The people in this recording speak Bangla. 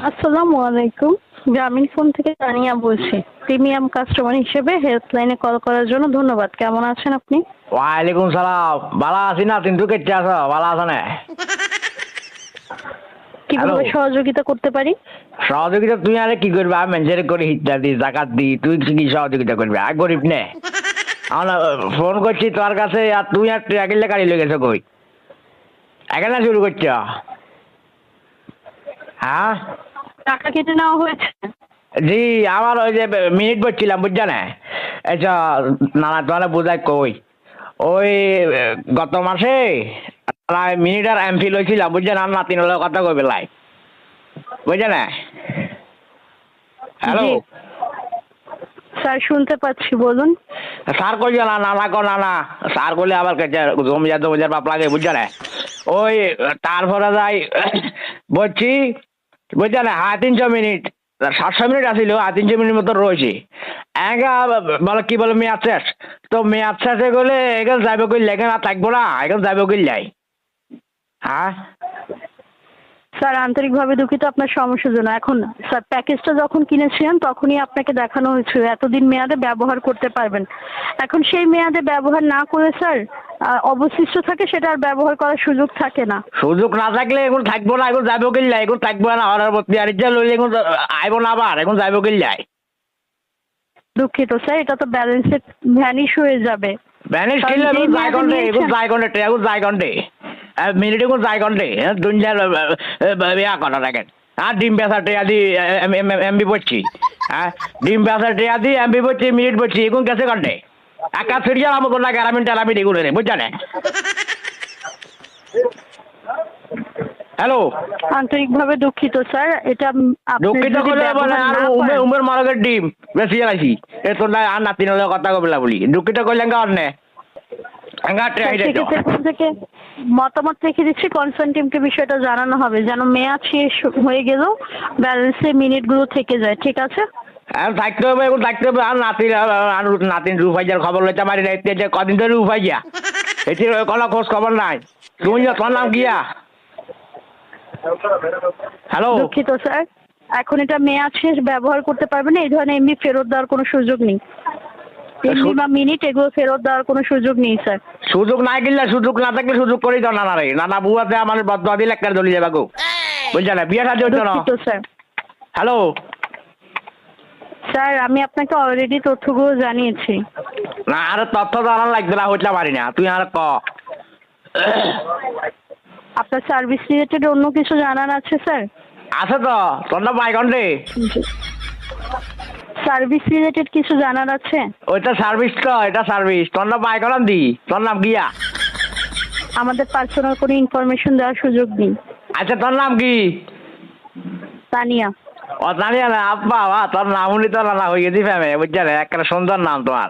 আসসালামু আলাইকুম। গ্রামীণ ফোন থেকে তানিয়া বলছি। প্রিমিয়াম কাস্টমার হিসেবে হেল্পলাইনে কল করার জন্য ধন্যবাদ। কেমন আছেন আপনি? ওয়ালাইকুম সালাম। ভালো আছি না, কিন্তু কেটে আছো? ভালো আছো না? হ্যালো, কিভাবে সহযোগিতা করতে পারি? সহযোগিতা তুই আরে কি করবি? আমি মেনজের করি, হিটটা দি, জাকাত দি, তুই কি সহযোগিতা করবি? আর গরিব নে। আমরা ফোন করছি তোর কাছে, আর তুই আর ট্রাকিলে গাড়ি লেগে গেছো কই? এখানে শুরু করছ? হ্যাঁ টাকা কেটে নেওয়া হয়েছে? জি, আমার ওই যে মিনিট বলছিলাম, বুঝছো না? আচ্ছা, নানা তোমার বোঝাই কই, ওই গত মাসে প্রায় মিনিট আর এমপি লইছিলাম, বুঝছেন? আর নাতিন হলে কথা কই বেলায়, বুঝছে না? হ্যালো, জি স্যার, শুনতে পাচ্ছি, বলুন। স্যার কই না, নানা কো নানা, স্যার করলে আবার জমিদার বাপ লাগে, বুঝছে না? ওই তারপরে যাই বলছি, বুঝছে না? 350 মিনিট, 700 মিনিট আসিল, 350 মিনিট মতো রয়েছে। একা বলে কি বলে মেয়াদ শেষ, তো মেয়াদ শেষে গেলে এখানে যাইব কই, লেগে না থাকবো না, এখানে যাইব কই যাই। হ্যাঁ স্যার, আন্তরিকভাবে দুঃখিত আপনার সমস্যার জন্য। এখন স্যার, প্যাকেজটা যখন কিনেছিলেন তখনই আপনাকে দেখানো হয়েছিল এতদিন মেয়াদে ব্যবহার করতে পারবেন। এখন সেই মেয়াদে ব্যবহার না করে স্যার অবশিষ্ট থাকে, সেটা আর ব্যবহার করার সুযোগ থাকে না। সুযোগ না থাকলে এখন থাকবো না, এখন যাইব কই যাই, এখন থাকবো না, অর্ডার প্রতি আর যা লইলে এখন আইব না, আবার এখন যাইব কই যাই। দুঃখিত স্যার, এটা তো ব্যালেন্সে ভ্যানিশ হয়ে যাবে। ব্যানিশ কারণ কিনলে যেই এখন যাই মেয়াদে ঘন্টে, এখন নিয়েছেন, যাই ঘন্টে, এখন যাই ঘন্টে, মিনিটে এখন যাই ঘন্টে, দুনিয়ার ইয়া করা দেখেন। আর ডিম বেচা টেয়া দি এমবি পড়ছি, হ্যাঁ ডিম বেচা টেয়া দি এমবি পড়ছি, মিনিট পড়ছি, এখন গেছে ঘন্টে। একা সিরিয়াল আমাকে না গ্রামীণ টেরামিন এগুলো রে, বুঝছেন? হ্যালো, আন্তরিকভাবে দুঃখিত স্যার। এটা আপনি দুঃখিত যদি করলে বলে ব্যবহার আর না করেন। উমের মারকের ডিম বেশি আলাইছি, এ তোর না আর নাতিন হলে কথা কবিলা বলি, দুঃখিত করলে এঙ্গা অন্যে এঙ্গা স্যার, ট্রেন সেক্ষেত্রে এখান থেকে মতামত রেখে দিচ্ছি, কনসার্ন টিমকে বিষয়টা জানানো হবে যেন মেয়াদ শেষ হয়ে গেলেও ব্যালেন্সে মিনিটগুলো থেকে যায়। ঠিক আছে? আর থাকতে হবে, এখন থাকতে হবে। আর নাতিন আর নাতিন রুফাইজার খবর লইতে পারি না, যে কদিন ধরে রুফাইয়া এটি কোনো খোঁজ খবর নাই। তুমি তোমার নাম গিয়া? হ্যালো, দুঃখিত স্যার, এখন এটা মেয়াদ শেষ, ব্যবহার করতে পারবেন না। এই ধরনের এমনি ফেরত দেওয়ার কোনো সুযোগ নেই। এমনি বা মিনিট এগুলো ফেরত দেওয়ার কোনো সুযোগ নেই স্যার। সুযোগ নাই কিনলে, সুযোগ না থাকলে সুযোগ করেই দাও নানা রে, নানা বুয়াতে আমার বদয়া দিলে একটা জ্বলি যাবে গো, বুঝছে না? বিয়ে সাথে হচ্ছে না। দুঃখিত স্যার। হ্যালো স্যার, আমি আপনাকে অলরেডি তথ্যগুলো জানিয়েছি। না, আর তথ্য জানার লাগবে না, হইতে পারি না, তুই আর ক। আপনার সার্ভিস রিলেটেড অন্য কিছু জানার আছে স্যার? আছে তো, তোর নাম বাইকন রে। সার্ভিস রিলেটেড কিছু জানার আছে? ওইটা সার্ভিস তো, এটা সার্ভিস। তোর নাম বাইকন দি, তোর নাম গিয়া? আমাদের পার্সোনাল কোনো ইনফরমেশন দেওয়ার সুযোগ নেই। আচ্ছা, তোর নাম কি? তানিয়া। ও জানি না, আব্বা তোর নাম উনি তো না হয়ে গেছি ফ্যামে, বুঝছে? একটা সুন্দর নাম তোমার।